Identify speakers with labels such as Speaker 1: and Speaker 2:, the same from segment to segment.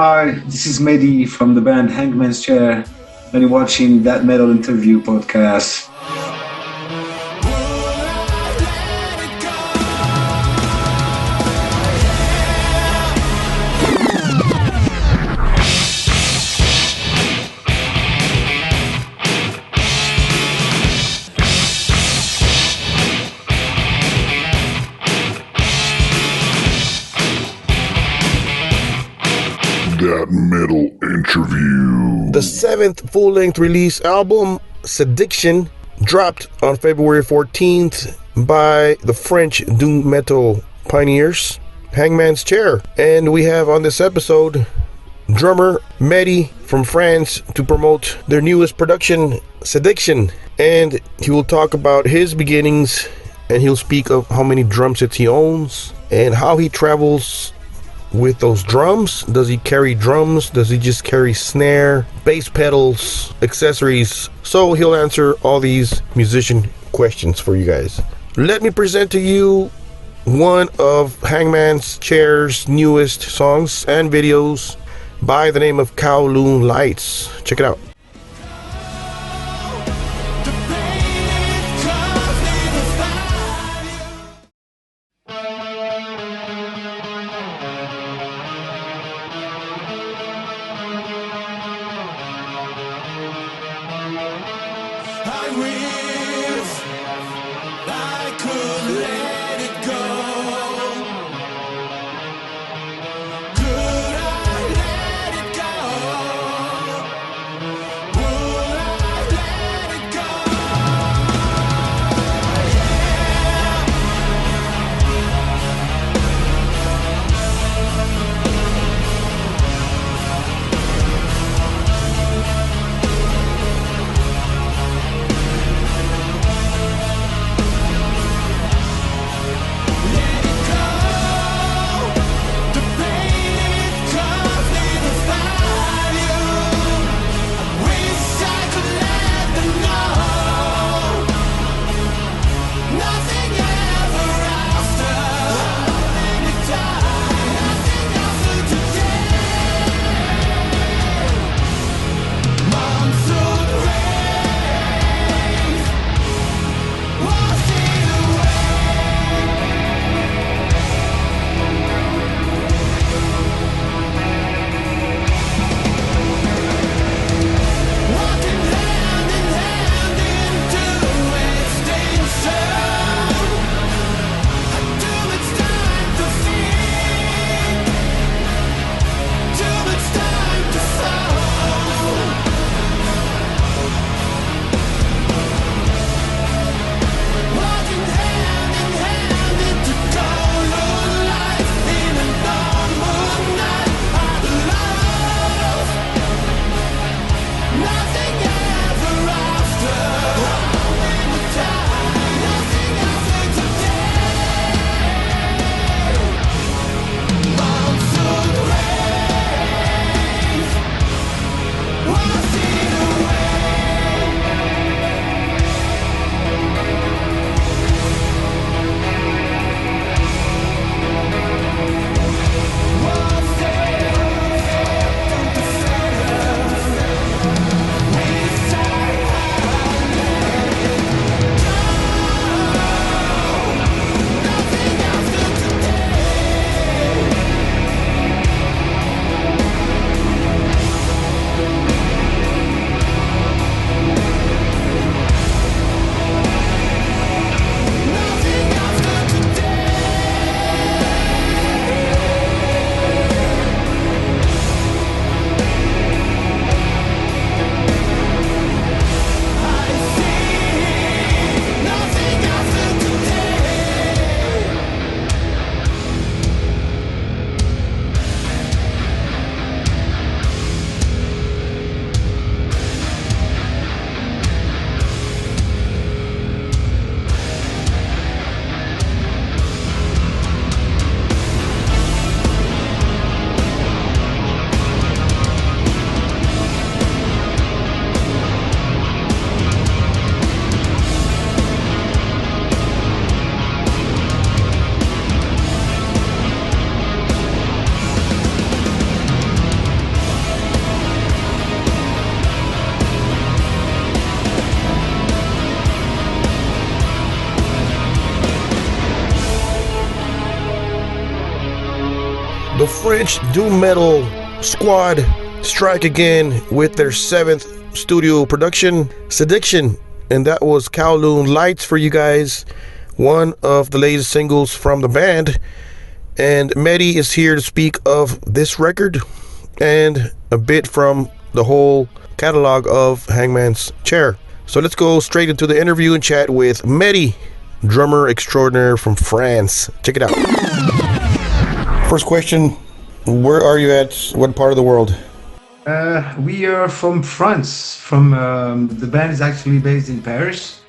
Speaker 1: Hi, this is Mehdi from the band HANGMAN'S Chair, and you're watching That Metal Interview podcast.
Speaker 2: That Metal Interview.
Speaker 3: The seventh full-length release album, Sediction, dropped on February 14th by the French doom metal pioneers, Hangman's Chair. And we have on this episode drummer Mehdi from France to promote their newest production, Sediction. And he will talk about his beginnings, and he'll speak of how many drum sets he owns and how he travels with those drums. Does he carry drums? Does he just carry snare, bass pedals, accessories? So he'll answer all these musician questions for you guys. Let me present to you one of Hangman's Chair's newest songs and videos by the name of Kowloon Lights. Check it out. the French doom metal squad strike again with their 7th studio production, Sediction, and that was Kowloon Lights for you guys, one of the latest singles from the band. And Mehdi is here to speak of this record and a bit from the whole catalog of Hangman's Chair. So let's go straight into the interview and chat with Mehdi, drummer extraordinaire from France. Check it out. First question, where are you at? What part of the world?
Speaker 1: We are from France. The band is actually based in Paris.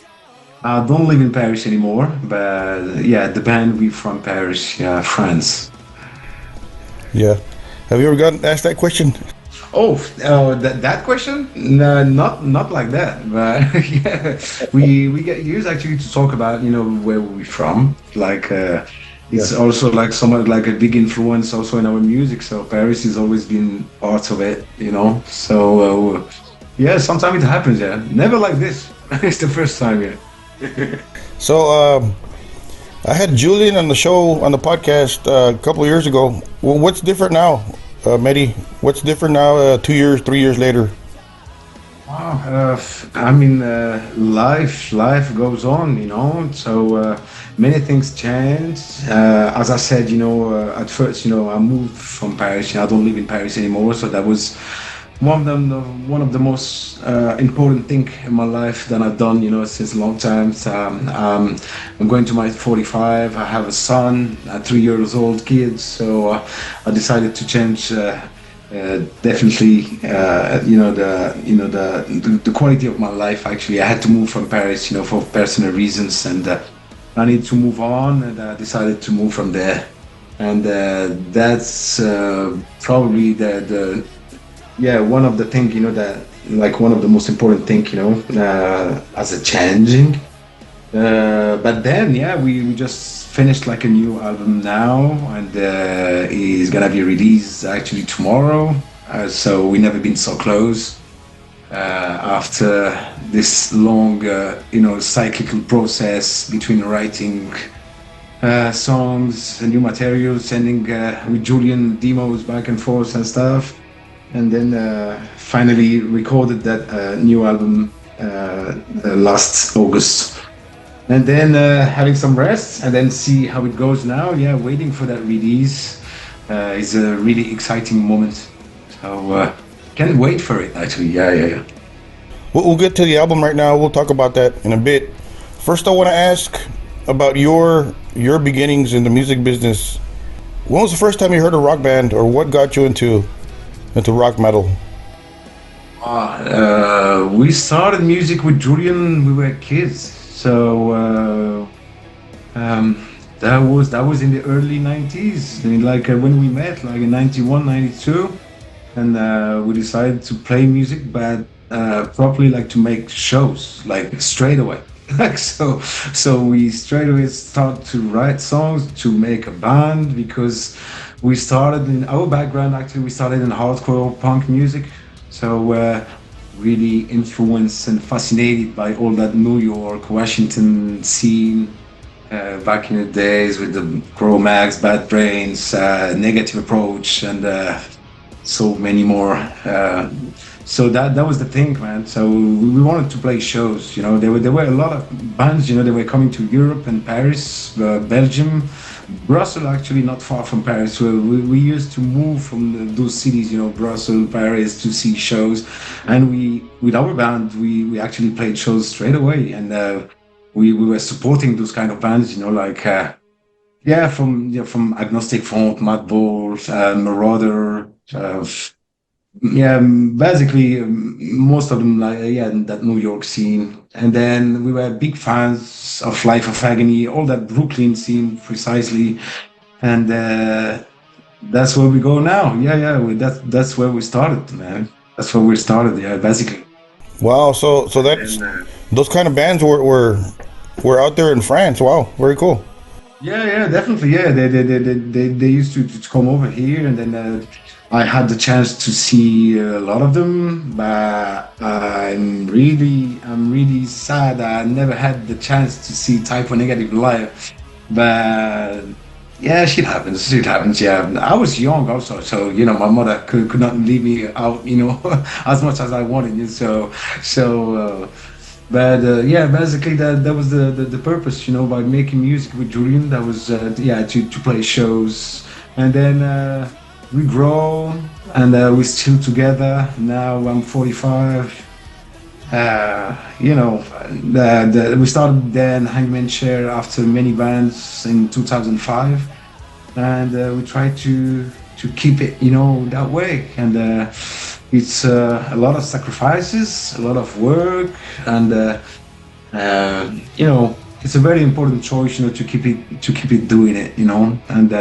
Speaker 1: I don't live in Paris anymore, but yeah, the band we from Paris, yeah, France.
Speaker 3: Yeah. Have you ever gotten asked that question?
Speaker 1: Oh, that question? No, not like that. But yeah, we get used actually to talk about where we're from. Like it's also like somewhat like a big influence also in our music. So Paris has always been part of it, So yeah, sometimes it happens. Yeah, never like this. It's the first time. Yeah.
Speaker 3: So I had Julian on the show on the podcast a couple of years ago. Well, what's different now? Mehdi, what's different now 2 years, 3 years later?
Speaker 1: I mean, life goes on, so many things change. As I said, at first, I moved from Paris. I don't live in Paris anymore, so that was one of the most important thing in my life that I've done, since a long time. So, I'm going to my 45. I have a son, a 3 years old kid. So I decided to change. Definitely, the quality of my life. Actually, I had to move from Paris, for personal reasons, and I need to move on. And I decided to move from there, and that's probably one of the things, that like one of the most important thing, as a changing. But then, we just finished like a new album now, and it's gonna be released actually tomorrow. So we never been so close after this long, cyclical process between writing songs and new material, sending with Julian demos back and forth and stuff. And then finally recorded that new album last August. And then having some rest and then see how it goes now. Yeah, waiting for that release is a really exciting moment. So can't wait for it actually. Yeah.
Speaker 3: We'll get to the album right now. We'll talk about that in a bit. First, I want to ask about your beginnings in the music business. When was the first time you heard a rock band, or what got you into rock metal?
Speaker 1: We started music with Julian. We were kids, so that was in the early 90s. I mean, like when we met, like in 91, 92, and we decided to play music, but properly, like to make shows, like straight away. Like so we straight away start to write songs, to make a band, because we started in our background. Actually, we started in hardcore punk music, so really influenced and fascinated by all that New York, Washington scene back in the days with the Cro-Mags, Bad Brains, Negative Approach, and so many more. So that was the thing, man. So we wanted to play shows. There were a lot of bands. They were coming to Europe and Paris, Belgium. Brussels, actually not far from Paris. So we used to move from those cities, Brussels, Paris, to see shows. And with our band, we actually played shows straight away. And we were supporting those kind of bands, from Agnostic Front, Madball, Marauder, basically most of them, that New York scene. And then we were big fans of Life of Agony, all that Brooklyn scene precisely. And that's where we go now. That's where we started, man. That's where we started, basically.
Speaker 3: Wow, so that's those kind of bands were out there in France. Wow, very cool.
Speaker 1: Yeah, definitely. Yeah, they used to come over here, and then I had the chance to see a lot of them. But I'm really sad I never had the chance to see Type O Negative live. But Yeah, shit happens. Shit happens. Yeah, I was young also, so my mother could not leave me out, as much as I wanted. So, but yeah, basically that was the purpose, by making music with Julian. That was yeah, to play shows, and then we grow, and we're still together. Now I'm 45. We started then Hangman'S Chair after many bands in 2005, and we try to keep it, that way. And it's a lot of sacrifices, a lot of work, and it's a very important choice, to keep it doing it, and.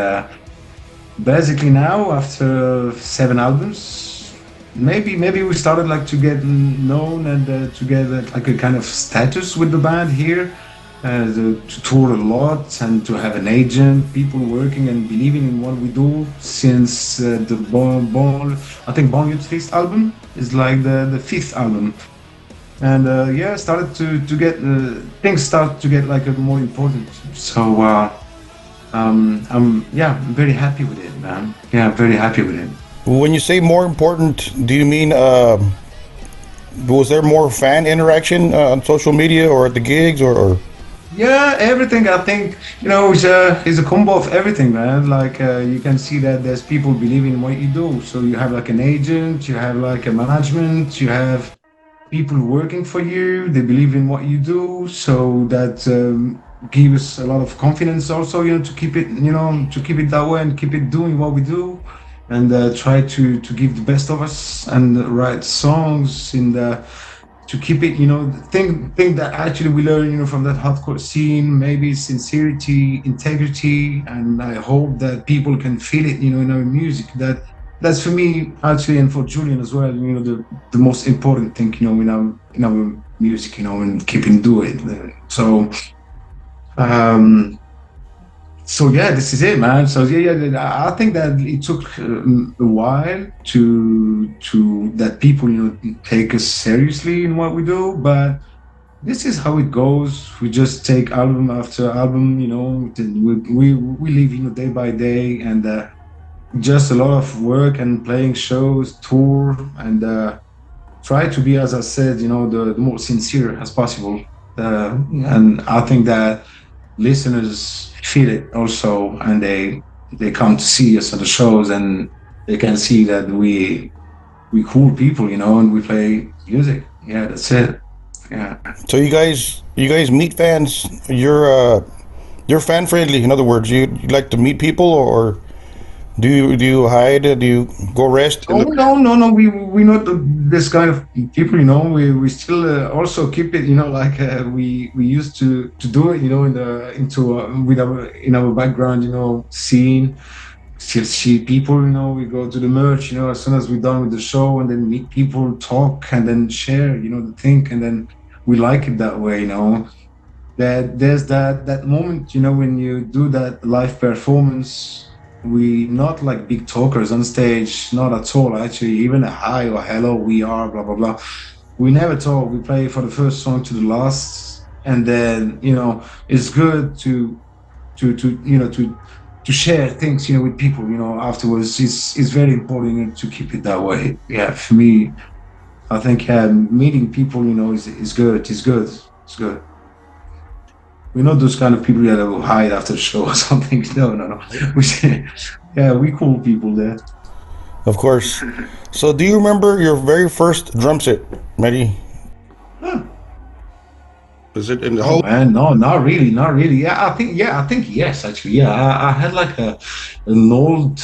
Speaker 1: Basically now after 7 albums, maybe we started like to get known and to get like a kind of status with the band here, to tour a lot and to have an agent, people working and believing in what we do since the I think Bon Triste album is like the fifth album. And yeah, started to get things start to get like more important. So I'm yeah, very happy with it, man. Yeah, very happy with it.
Speaker 3: When you say more important, do you mean was there more fan interaction on social media or at the gigs or?
Speaker 1: Yeah, everything. I think is a combo of everything, man. Like you can see that there's people believing in what you do. So you have like an agent, you have like a management, you have people working for you. They believe in what you do, so that gives a lot of confidence. Also, to keep it that way and keep it doing what we do, and try to give the best of us and write songs in the to keep it. The thing that actually we learn, from that hardcore scene, maybe sincerity, integrity, and I hope that people can feel it, in our music. That's for me actually, and for Julian as well. The most important thing, in our music, and keeping do it. Um, so yeah, this is it, man. So yeah, I think that it took a while to that people, take us seriously in what we do, but this is how it goes. We just take album after album, we live, day by day, and just a lot of work and playing shows, tour, and try to be, as I said, the most sincere as possible. And I think that listeners feel it also, and they come to see us at the shows, and they can see that we cool people, and we play music. Yeah, that's it. Yeah.
Speaker 3: So you guys meet fans. You're fan friendly. In other words, you like to meet people, or do you hide? Do you go rest?
Speaker 1: Oh no. We not this kind of people. We still also keep it. Like we used to do it. In our background. Scene. Still see people. We go to the merch. As soon as we're done with the show, and then meet people, talk, and then share. The thing, and then we like it that way. That there's that moment. When you do that live performance. We not like big talkers on stage, not at all. Actually, even a hi or hello, we are blah blah blah. We never talk. We play for the first song to the last, and then it's good to share things with people. Afterwards, it's very important to keep it that way. Yeah, for me, I think meeting people is good. It's good. It's good. We're not those kind of people that will hide after the show or something. No. We cool people there.
Speaker 3: Of course. So, do you remember your very first drum set, Mehdi?
Speaker 1: Huh.
Speaker 3: Was it in the
Speaker 1: Oh
Speaker 3: whole?
Speaker 1: man, no, not really, not really. I think yes, actually. Yeah, I had like an old,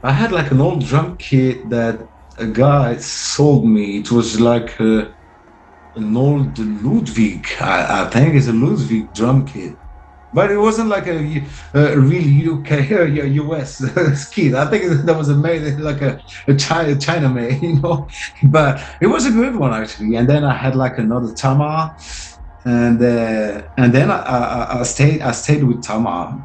Speaker 1: I had like an old drum kit that a guy sold me. It was like an old Ludwig. I think it's a Ludwig drum kit, but it wasn't like a real UK or US kit. I think that was made like a China made, But it was a good one actually. And then I had like another Tama, and then I stayed with Tama.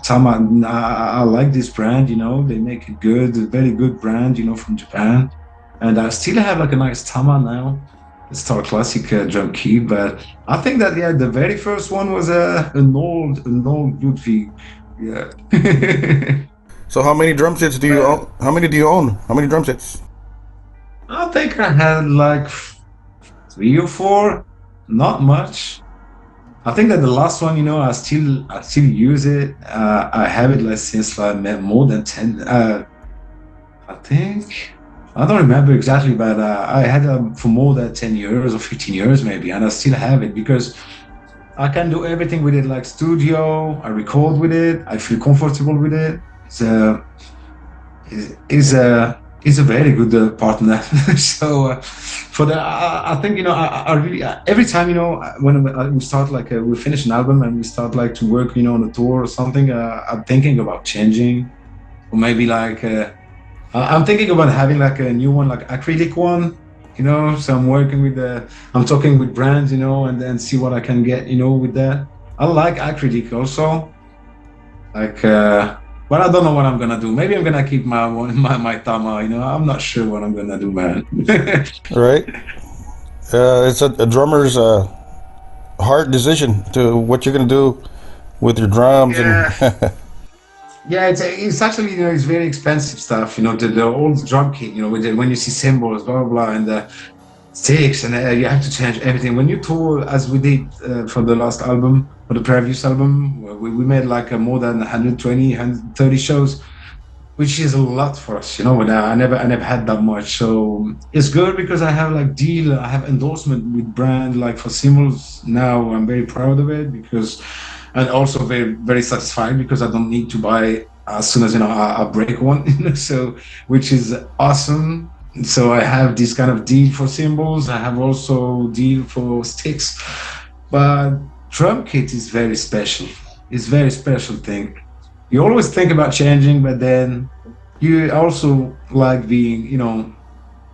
Speaker 1: I like this brand. They make it good, a very good brand. From Japan, and I still have like a nice Tama now. Star Classic drum kit, but I think that the very first one was an old Ludwig Yeah.
Speaker 3: So how many drum sets do you own? How many do you own? How many drum sets?
Speaker 1: I think I had like 3 or 4, not much. I think that the last one, I still use it. I have it like since like more than 10. I think I don't remember exactly, but I had it for more than 10 years or 15 years maybe, and I still have it because I can do everything with it, like studio. I record with it. I feel comfortable with it. Is a very good partner. So for the, I think I really every time when we start like we finish an album and we start like to work on a tour or something, I'm thinking about changing or maybe like I'm thinking about having like a new one, like acrylic one. So I'm working with I'm talking with brands, and then see what I can get, with that. I like acrylic also. Like, but I don't know what I'm gonna do. Maybe I'm gonna keep my one, my Tama. I'm not sure what I'm gonna do, man.
Speaker 3: Right. It's a drummer's hard decision to what you're gonna do with your drums and.
Speaker 1: Yeah, yeah. It's actually it's very expensive stuff. The old drum kit. When you see cymbals, blah blah blah, and the sticks, and you have to change everything. When you tour, as we did for the last album, for the previous album, we made like more than 120, 130 shows, which is a lot for us, but I never had that much. So it's good because I have endorsement with brand like for symbols. Now I'm very proud of it because, and also very, very satisfied because I don't need to buy as soon as, I break one, so, which is awesome. So I have this kind of deal for cymbals. I have also deal for sticks, but drum kit is very special. It's very special thing. You always think about changing, but then you also like being,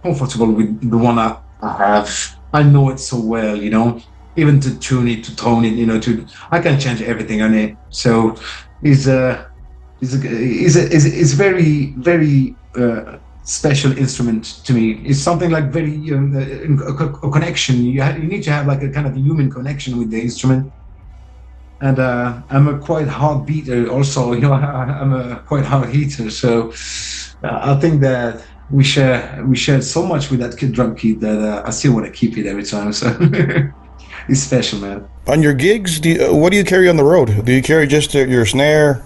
Speaker 1: comfortable with the one I have. I know it so well, even to tune it, to tone it, I can change everything on it. So it's is very, very special instrument to me. It's something like very a connection. You need to have like a kind of human connection with the instrument. And I'm a quite hard beater also. I'm a quite hard hitter. So I think that we share so much with that drum kit that I still want to keep it every time. So it's special, man.
Speaker 3: On your gigs, what do you carry on the road? Do you carry just your snare,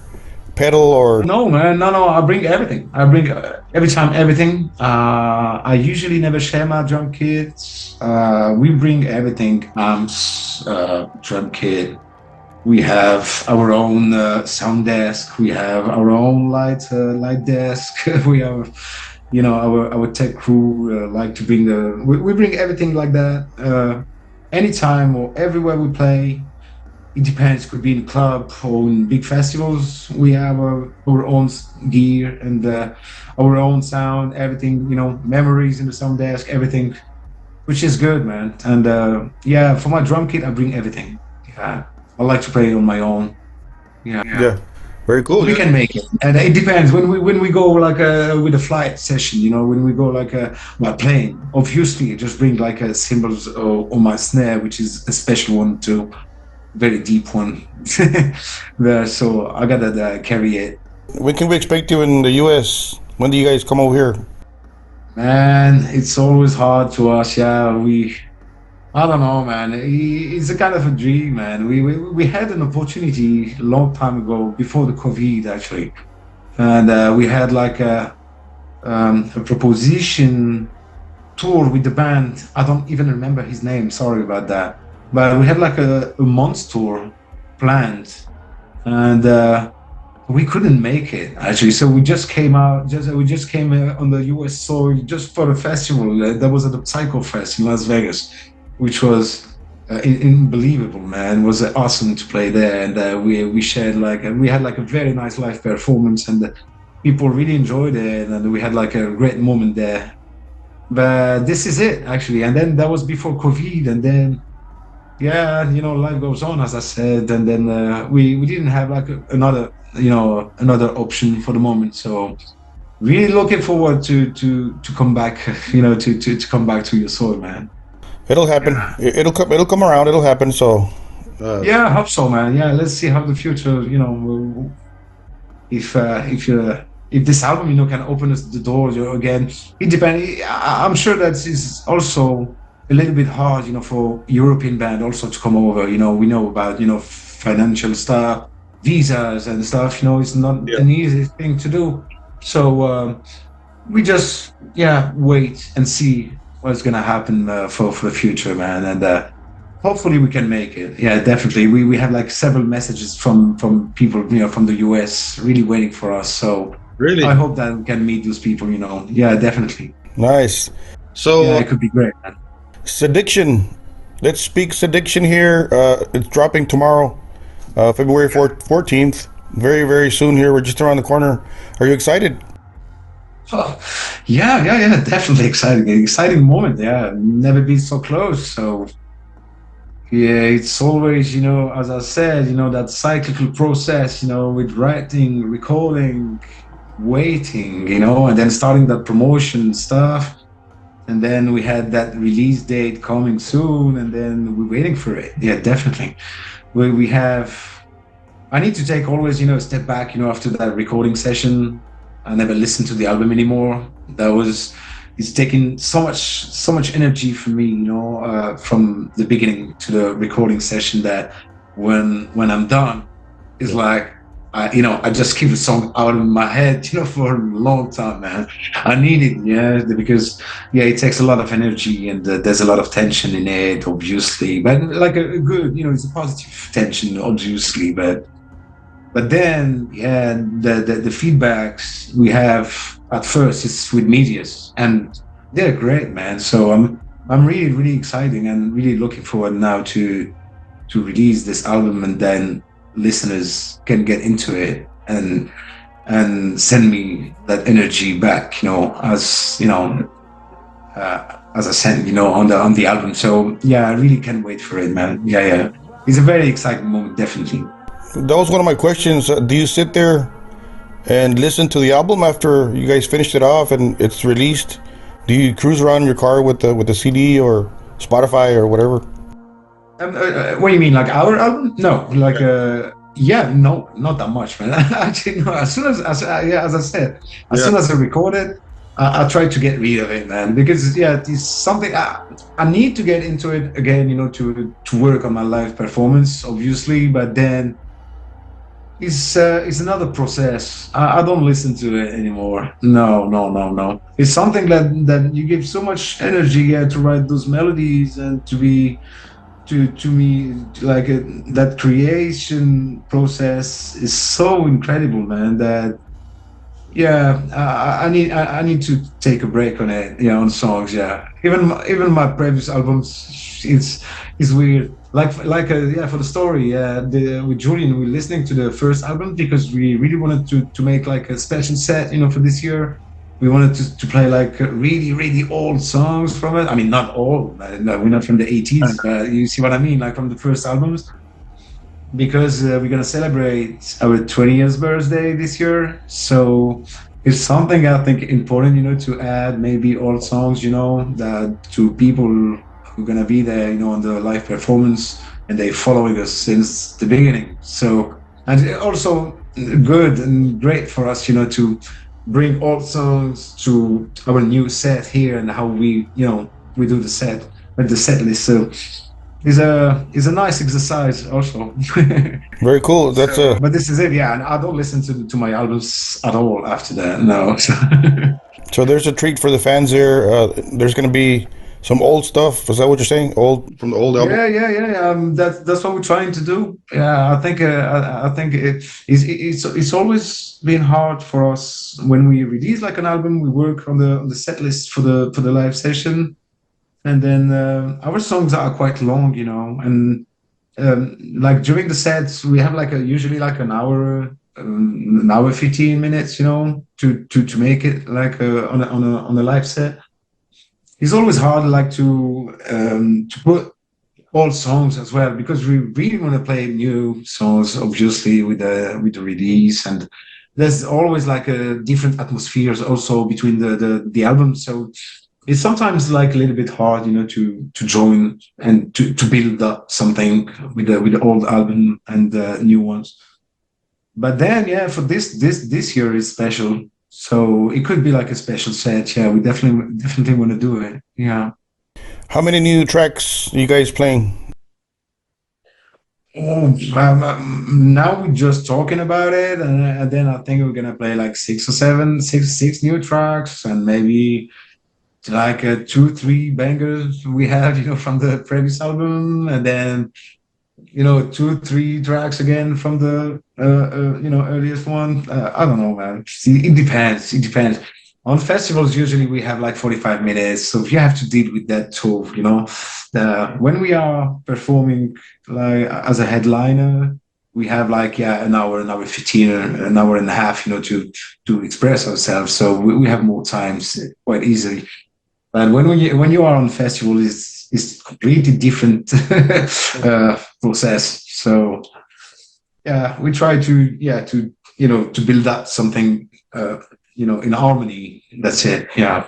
Speaker 3: pedal, or?
Speaker 1: No, man, no. I bring everything. I bring every time everything. I usually never share my drum kits. We bring everything. Amps, drum kit. We have our own sound desk. We have our own light desk. We have, our tech crew like to bring we bring everything like that. Anytime or everywhere we play. It depends. Could be in club or in big festivals. We have our own gear and our own sound. Everything, memories in the sound desk. Everything, which is good, man. And yeah, for my drum kit, I bring everything. Yeah. I like to play on my own. Yeah,
Speaker 3: Yeah, very cool.
Speaker 1: we can make it, and it depends when we go like with a flight session. When we go like while playing. Obviously, just bring like cymbals or my snare, which is a special one too, very deep one. So I gotta carry it.
Speaker 3: When can we expect you in the U.S.? When do you guys come over here?
Speaker 1: Man, it's always hard to us. Yeah, I don't know, man. It's a kind of a dream, man. We had an opportunity a long time ago, before the COVID, actually, and we had like a proposition tour with the band. I don't even remember his name. Sorry about that. But we had like a month tour planned, and we couldn't make it actually. So we just came on the U.S. soil just for a festival. That was at the Psycho Fest in Las Vegas, which was unbelievable, man. It was awesome to play there, and we shared we had like a very nice live performance, and people really enjoyed it, and we had like a great moment there. But this is it actually, and then that was before COVID, and then yeah, life goes on, as I said, and then we didn't have like another option for the moment. So really looking forward to come back, to come back to your soil, man.
Speaker 3: It'll happen.
Speaker 1: Yeah.
Speaker 3: It'll come around. It'll happen. So.
Speaker 1: Yeah, I hope so, man. Yeah, let's see how the future, if this album, can open us the door, again. It depends. I'm sure that is also a little bit hard, for European band also to come over. We know about, financial stuff, visas and stuff. It's not
Speaker 3: Yeah.
Speaker 1: an easy thing to do. So we just, wait and see what's gonna happen for the future, man. And hopefully we can make it. Yeah, definitely. We have like several messages from people, from the US really waiting for us. So
Speaker 3: Really?
Speaker 1: I hope that we can meet those people, Yeah, definitely.
Speaker 3: Nice. So,
Speaker 1: Yeah, it could be great, man.
Speaker 3: Sediction. Let's speak Sediction here. It's dropping tomorrow, February 14th. Very, very soon here. We're just around the corner. Are you excited?
Speaker 1: Oh, yeah, definitely exciting moment. Yeah, never been so close. So yeah, it's always, as I said, that cyclical process, with writing, recording, waiting, and then starting that promotion stuff. And then we had that release date coming soon, and then we're waiting for it. Yeah, definitely. We have, I need to take always, a step back, after that recording session. I never listened to the album anymore. It's taking so much energy for me, from the beginning to the recording session, that when I'm done, it's like, I just keep the song out of my head, for a long time, man. I need it, yeah, because it takes a lot of energy, and there's a lot of tension in it, obviously, but like a good, it's a positive tension, obviously, but then, the feedbacks we have at first is with medias, and they're great, man. So I'm really, really excited and really looking forward now to release this album, and then listeners can get into it and send me that energy back, as I sent, on the album. So yeah, I really can't wait for it, man. Yeah. It's a very exciting moment, definitely.
Speaker 3: That was one of my questions. Do you sit there and listen to the album after you guys finished it off and it's released? Do you cruise around in your car with the CD or Spotify or whatever?
Speaker 1: What do you mean, like our album? No, like no, not that much, man. Actually, no. As soon as I said, as soon as I recorded, I tried to get rid of it, man, because it's something I need to get into it again, to work on my live performance, obviously, but then it's another process. I don't listen to it anymore. No. It's something that you give so much energy to write those melodies, and to me, like that creation process is so incredible, man, that I need to take a break on it, on songs. Even my previous albums, it's weird, like for the story, with Julian, we're listening to the first album because we really wanted to make like a special set, for this year. We wanted to play like really, really old songs from it. I mean, not all, no, we're not from the 80s, you see what I mean, like from the first albums, because we're gonna celebrate our 20 years birthday this year. So it's something I think important, to add maybe old songs, that to people who are gonna be there, on the live performance, and they following us since the beginning. So, and also good and great for us, to bring old songs to our new set here, and how we do the set with the set list. So is a nice exercise also.
Speaker 3: Very cool. That's
Speaker 1: but this is it, and I don't listen to my albums at all after that. No.
Speaker 3: So there's a treat for the fans there. There's going to be some old stuff. Is that what you're saying? Old from the old album?
Speaker 1: Yeah. That's what we're trying to do. Yeah, I think it's always been hard for us when we release like an album. We work on the set list for the live session. And then our songs are quite long, and like during the sets, we have like usually like an hour 15 minutes, to make it like on a live set. It's always hard, like to put all songs as well, because we really want to play new songs, obviously, with the release, and there's always like a different atmospheres also between the albums. So it's sometimes like a little bit hard, to join and to build up something with the old album and the new ones. But then, yeah, for this year is special, so it could be like a special set. Yeah, we definitely want to do it. Yeah.
Speaker 3: How many new tracks are you guys playing?
Speaker 1: Oh, now we're just talking about it, and then I think we're gonna play like six new tracks, and maybe like two, three bangers we have, from the previous album, and then two, three tracks again from the earliest one. I don't know, man. See, it depends. It depends. On festivals, usually we have like 45 minutes, so you have to deal with that too. When we are performing like as a headliner, we have like an hour 15, an hour and a half, to express ourselves. So we have more times quite easily. But when you are on festival, is completely different process. So yeah, we try to build up something in harmony. That's it. Yeah,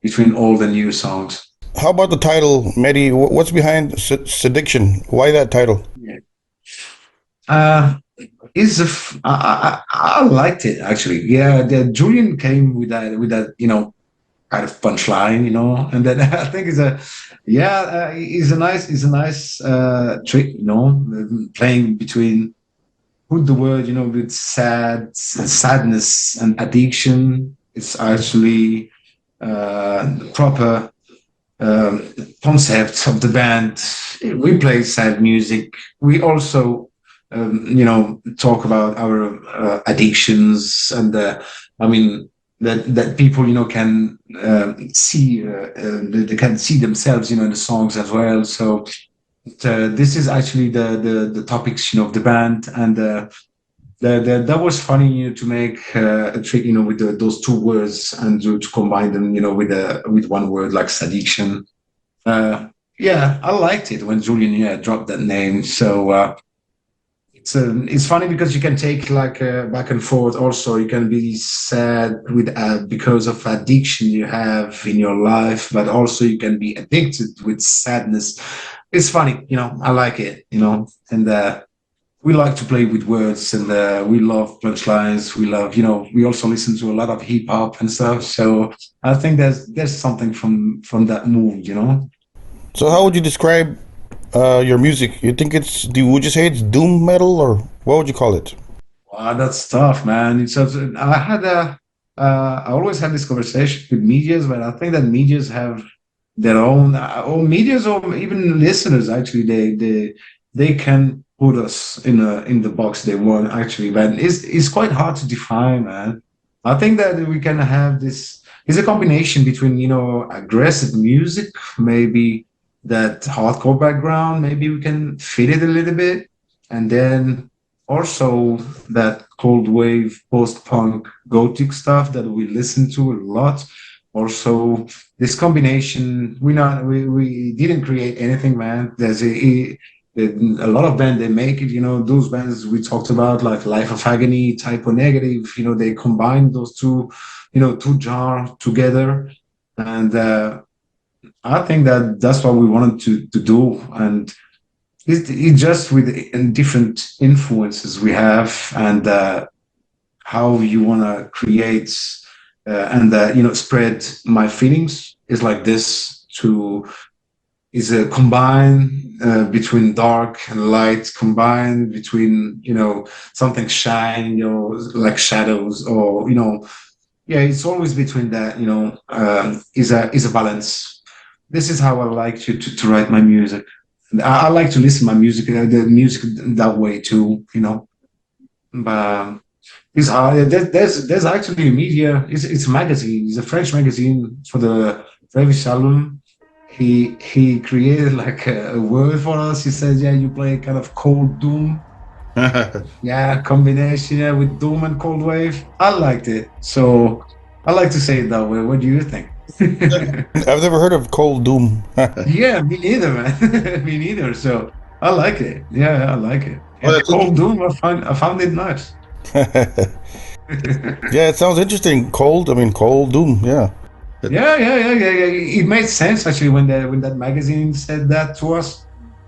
Speaker 1: between all the new songs.
Speaker 3: How about the title, Mehdi? What's behind Seduction? Why that title?
Speaker 1: Yeah. Uh, I liked it actually. Yeah, Julian came with that kind of punchline, and then I think it's a nice trick, playing between put the word, with sadness and addiction. It's actually the proper concept of the band. We play sad music. We also, talk about our addictions, and I mean that people, can see. They can see themselves, in the songs as well. So this is actually the topics, of the band, and that was funny, to make a trick, with those two words, and to combine them, with one word like addiction. Yeah, I liked it when Julian dropped that name. So it's funny because you can take like back and forth. Also, you can be sad with because of addiction you have in your life, but also you can be addicted with sadness. It's funny, I like it, and we like to play with words, and we love punchlines. We love, we also listen to a lot of hip hop and stuff. So I think there's something from that mood.
Speaker 3: So how would you describe your music? Would you say it's doom metal, or what would you call it?
Speaker 1: Wow, that's tough, man. I always had this conversation with medias, but I think that medias have their own, or medias, or even listeners. Actually, they can put us in the box they want. Actually, but it's quite hard to define, man. I think that we can have this. It's a combination between aggressive music, maybe that hardcore background. Maybe we can fit it a little bit, and then also that cold wave post-punk gothic stuff that we listen to a lot. Also, this combination, we didn't create anything, man. There's a lot of bands, they make it, those bands we talked about, like Life of Agony, Typo Negative, they combine those two genres together. And I think that's what we wanted to do. And it just with different influences we have, and how you want to create and spread my feelings is like this is a combine between dark and light, combined between something shine, like shadows, or it's always between that. Is a balance. This is how I like to write my music. I like to listen to my music, the music that way too. But it's hard. There's actually a media. It's a magazine. It's a French magazine for the previous album. He created like a word for us. He said, "Yeah, you play kind of cold doom." Yeah, combination with doom and cold wave. I liked it, so I like to say it that way. What do you think?
Speaker 3: I've never heard of cold doom.
Speaker 1: Yeah, me neither, man. Me neither. So I like it. Yeah, I like it.
Speaker 3: Well,
Speaker 1: cold doom, I found it nice.
Speaker 3: Yeah, it sounds interesting. Cold doom. Yeah.
Speaker 1: Yeah. It made sense actually when that magazine said that to us.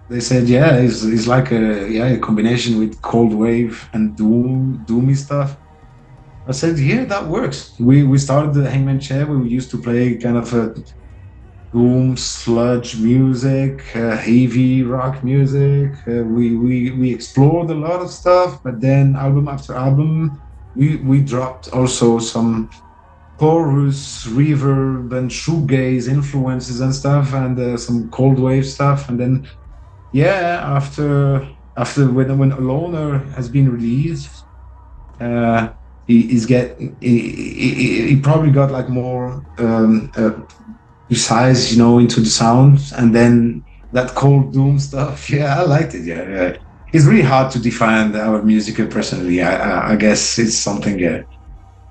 Speaker 1: they said, yeah, it's like a combination with cold wave and doomy stuff. I said, yeah, that works. We started the Hangman Chair. We used to play kind of a doom sludge music, heavy rock music. We explored a lot of stuff, but then album after album, we dropped also some chorus, reverb, and shoegaze influences and stuff, and some cold wave stuff. And then, yeah, after when Aloner has been released, uh, he probably got like more precise, into the sounds, and then that cold doom stuff. Yeah, I liked it. Yeah, yeah. It's really hard to define our music personally. I guess it's something. Yeah,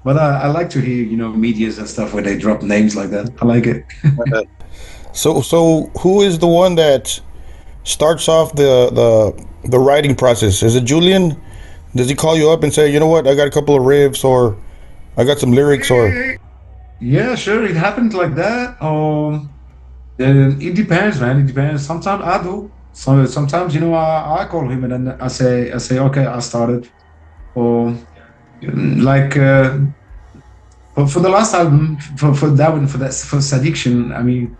Speaker 1: but I like to hear, medias and stuff where they drop names like that. I like it.
Speaker 3: So who is the one that starts off the writing process? Is it Julian? Does he call you up and say, you know what, I got a couple of riffs, or I got some lyrics, or?
Speaker 1: Yeah, sure. It happened like that. It depends, man. It depends. Sometimes I do. Sometimes, I call him and then I say, okay, I started. Or like for the last album, for that one, for Addiction. I mean,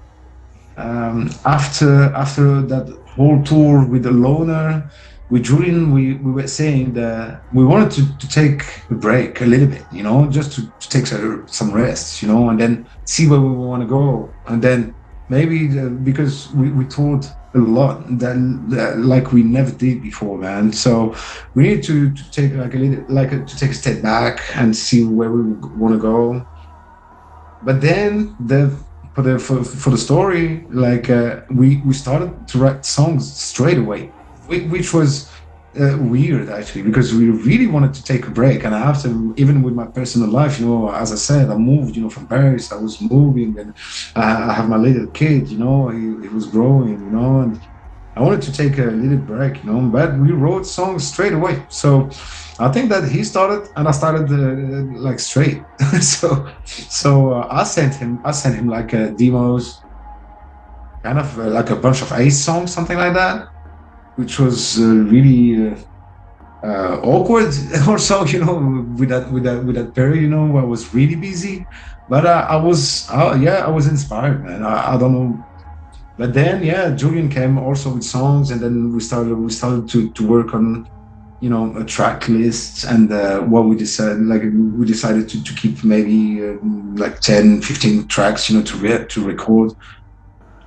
Speaker 1: after that whole tour with the Loner, with Julian, we were saying that we wanted to take a break a little bit, just to take some rest, and then see where we want to go. And then maybe because we toured a lot, that like we never did before, man. So we need to take like a little, to take a step back and see where we want to go. But then for the story, like we started to write songs straight away, which was weird actually, because we really wanted to take a break. And I have to, even with my personal life, as I said, I moved, from Paris. I was moving, and I have my little kid, he was growing, and I wanted to take a little break, but we wrote songs straight away. So I think that he started and I started like straight. so I sent him like demos, kind of like a bunch of Ace songs, something like that, which was really awkward or so, with that period, I was really busy, but I was inspired, man. I don't know. But then, yeah, Julian came also with songs, and then we started to work on, a track list, and what we decided to keep maybe like 10, 15 tracks, to record.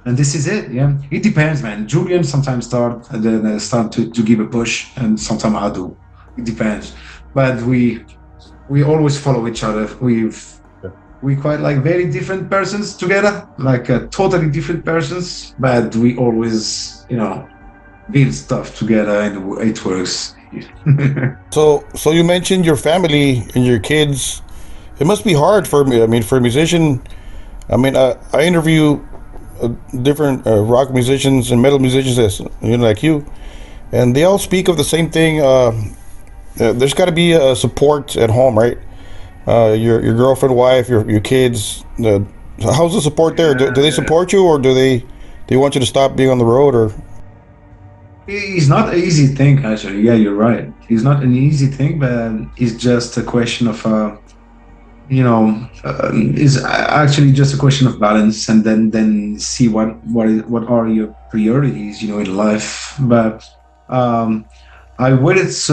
Speaker 1: And this is it. Yeah, it depends, man. Julian sometimes start and then start to give a push, and sometimes I do. It depends, but we always follow each other. We quite like very different persons together, like totally different persons, but we always, build stuff together, and it works.
Speaker 3: So you mentioned your family and your kids. It must be hard for me. I mean, for a musician. I mean, I interview different rock musicians and metal musicians, as like you, and they all speak of the same thing. There's got to be a support at home, right? Your girlfriend, wife, your kids. How's the support there? Do they support you, or do they want you to stop being on the road, or?
Speaker 1: It's not an easy thing, actually. Yeah, you're right. It's not an easy thing, but it's just a question of is actually just a question of balance, and then see what are your priorities, in life. But I waited it's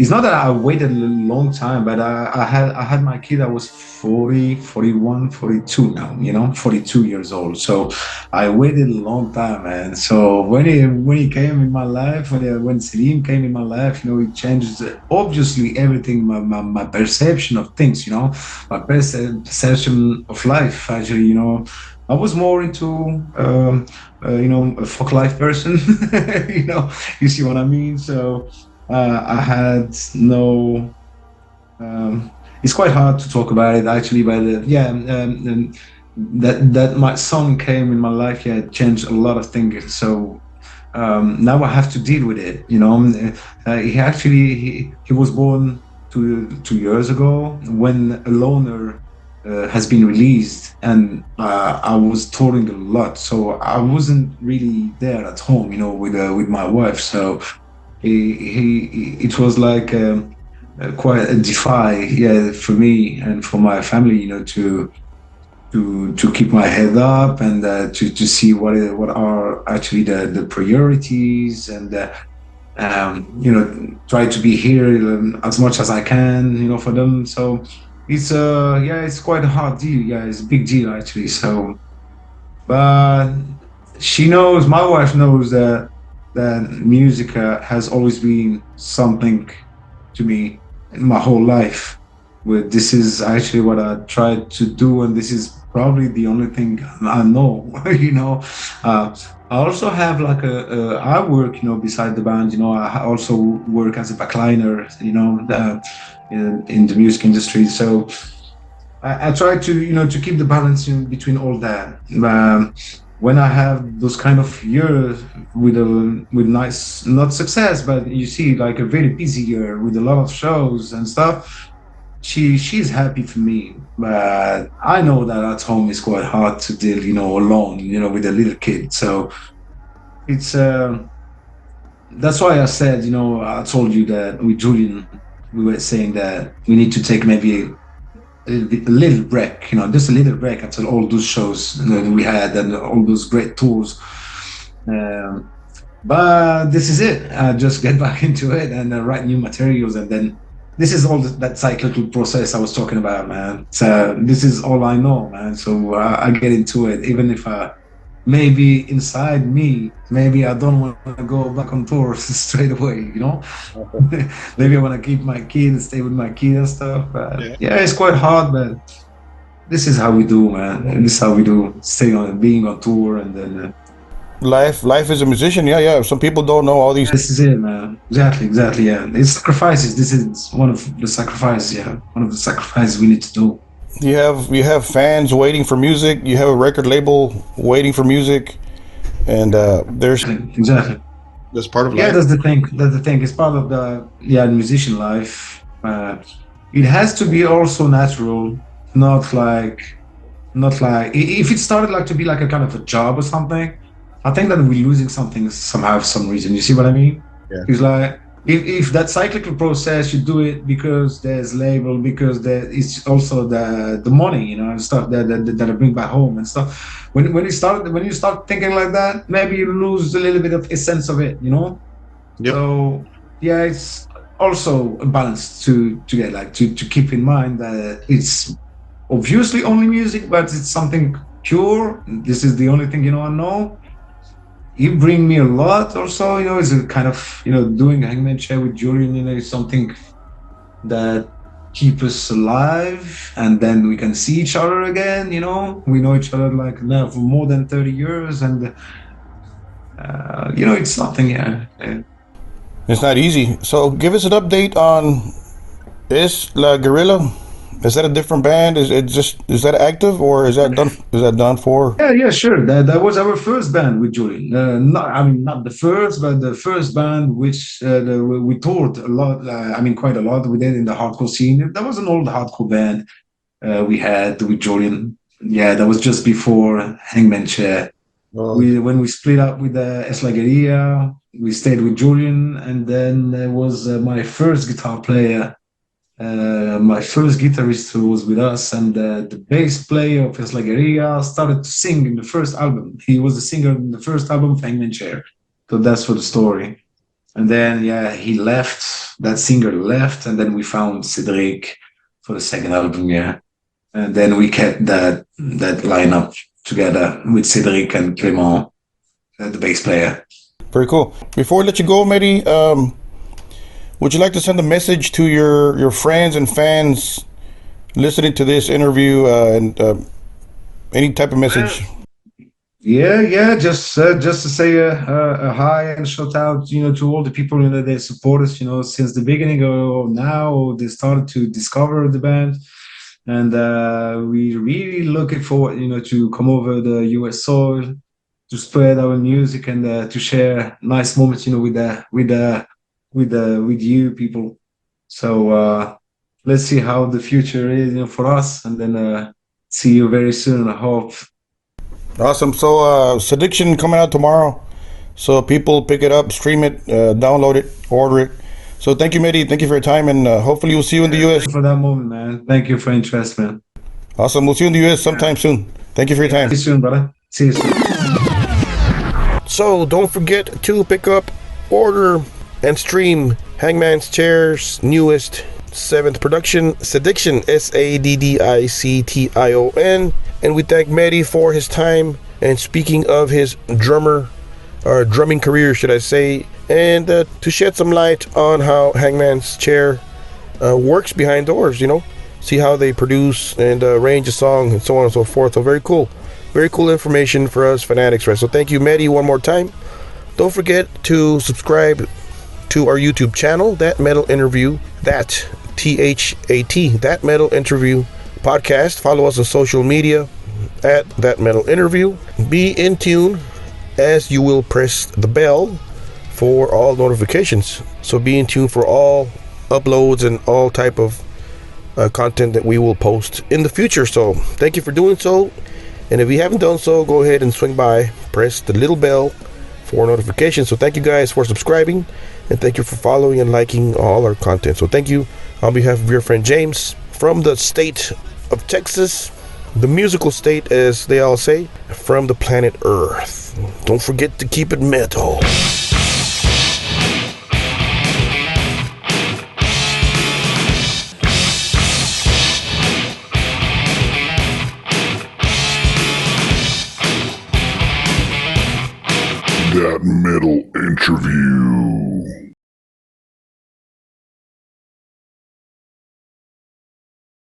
Speaker 1: not that I waited a long time, but I had my kid. I was 40, 41, 42 now, 42 years old. So I waited a long time, man. So when he came in my life, when Selim came in my life, it changed obviously everything, my perception of things, my perception of life, actually, I was more into, a folk life person, you see what I mean? So I had no, it's quite hard to talk about it actually, but that my son came in my life, it changed a lot of things. So now I have to deal with it, he was born two years ago when a Loner has been released, and I was touring a lot, so I wasn't really there at home, with my wife. So it was like quite a defy, yeah, for me and for my family, to keep my head up and to see what are actually the priorities, and try to be here as much as I can, for them. So it's yeah, it's quite a hard deal. Yeah, it's a big deal actually. So, but she knows, my wife knows that music has always been something to me in my whole life. This is actually what I tried to do, and this is probably the only thing I know. uh, I also have like I work, beside the band. I also work as a backliner, in the music industry. So I try to, to keep the balance in between all that. When I have those kind of years with nice, not success, but you see, like a very busy year with a lot of shows and stuff, she's happy for me. But I know that at home is quite hard to deal, alone, with a little kid. So it's that's why I said, I told you that with Julian, we were saying that we need to take maybe a little break, just a little break after all those shows that we had and all those great tours. Um, but this is it. I just get back into it and write new materials, and then this is all that cyclical process I was talking about, man. So this is all I know, man. So I get into it, even if maybe inside me, maybe I don't want to go back on tour straight away, Maybe I want to keep my kid and stay with my kid and stuff. But yeah, it's quite hard, but this is how we do, man. And this is how we do, being on tour, and then
Speaker 3: Life as a musician, yeah. Some people don't know all these.
Speaker 1: this is it, man. Exactly, yeah. It's sacrifices. This is one of the sacrifices, yeah. One of the sacrifices we need to do.
Speaker 3: You have fans waiting for music. You have a record label waiting for music, and there's
Speaker 1: Exactly.
Speaker 3: that's part of
Speaker 1: Yeah,
Speaker 3: life.
Speaker 1: that's the thing. That's the thing. It's part of the musician life. It has to be also natural, not like if it started like to be like a kind of a job or something. I think that we're losing something somehow, for some reason. You see what I mean?
Speaker 3: Yeah.
Speaker 1: It's like if that cyclical process, you do it because there's label, because it's also the money, and stuff that I bring back home and stuff. When you start thinking like that, maybe you lose a little bit of essence of it,
Speaker 3: Yep.
Speaker 1: So yeah, it's also a balance to get, like, to keep in mind that it's obviously only music, but it's something pure. This is the only thing, I know. You bring me a lot also, it's a kind of, doing Hangman's Chair with Julian, is something that keep us alive, and then we can see each other again, we know each other like now for more than 30 years, and it's something, yeah.
Speaker 3: It's not easy. So give us an update on La Guerrilla. Is that a different band? Is that active, or is that done? Is that done for?
Speaker 1: Yeah, sure. That was our first band with Julian. Not the first, but the first band which we toured a lot. Quite a lot. We did in the hardcore scene. That was an old hardcore band we had with Julian. Yeah, that was just before Hangman's Chair.
Speaker 3: Oh.
Speaker 1: When we split up with La Guerilla, we stayed with Julian, and then there was my first guitar player. My first guitarist who was with us, and the bass player of La Guerilla started to sing in the first album. He was the singer in the first album of Hangman's Chair. So that's for the story. And then, he left, that singer left, and then we found Cédric for the second album, And then we kept that lineup together with Cédric and Clément, the bass player.
Speaker 3: Very cool. Before we let you go, Mehdi, would you like to send a message to your friends and fans listening to this interview, and any type of message?
Speaker 1: Yeah. Just to say a hi and shout out, to all the people that support us, since the beginning or now. They started to discover the band, and we really looking forward, to come over the US soil, to spread our music, and to share nice moments, with you people. So let's see how the future is, for us, and then see you very soon, I hope.
Speaker 3: Awesome. So, Sediction coming out tomorrow. So people pick it up, stream it, download it, order it. So thank you, Mehdi. Thank you for your time, and hopefully we'll see you in the U.S.
Speaker 1: For that moment, man. Thank you for interest, man.
Speaker 3: Awesome. We'll see you in the U.S. sometime soon. Thank you for your time.
Speaker 1: See you soon, brother. See you soon.
Speaker 3: So don't forget to pick up, order, and stream Hangman's Chair's newest 7th production, Sediction, Saddiction. And we thank Mehdi for his time. And speaking of his drumming career, should I say, and to shed some light on how Hangman's Chair works behind doors, see how they produce and arrange a song and so on and so forth. So very cool information for us fanatics, right? So thank you, Mehdi, one more time. Don't forget to subscribe to our YouTube channel, That Metal Interview, that THAT, That Metal Interview podcast. Follow us on social media at That Metal Interview. Be in tune as you will press the bell for all notifications. So be in tune for all uploads and all type of content that we will post in the future. So thank you for doing so. And if you haven't done so, go ahead and swing by, press the little bell for notifications. So thank you guys for subscribing, and thank you for following and liking all our content. So thank you on behalf of your friend James from the state of Texas, the musical state, as they all say, from the planet Earth. Don't forget to keep it metal.
Speaker 2: That Metal Interview.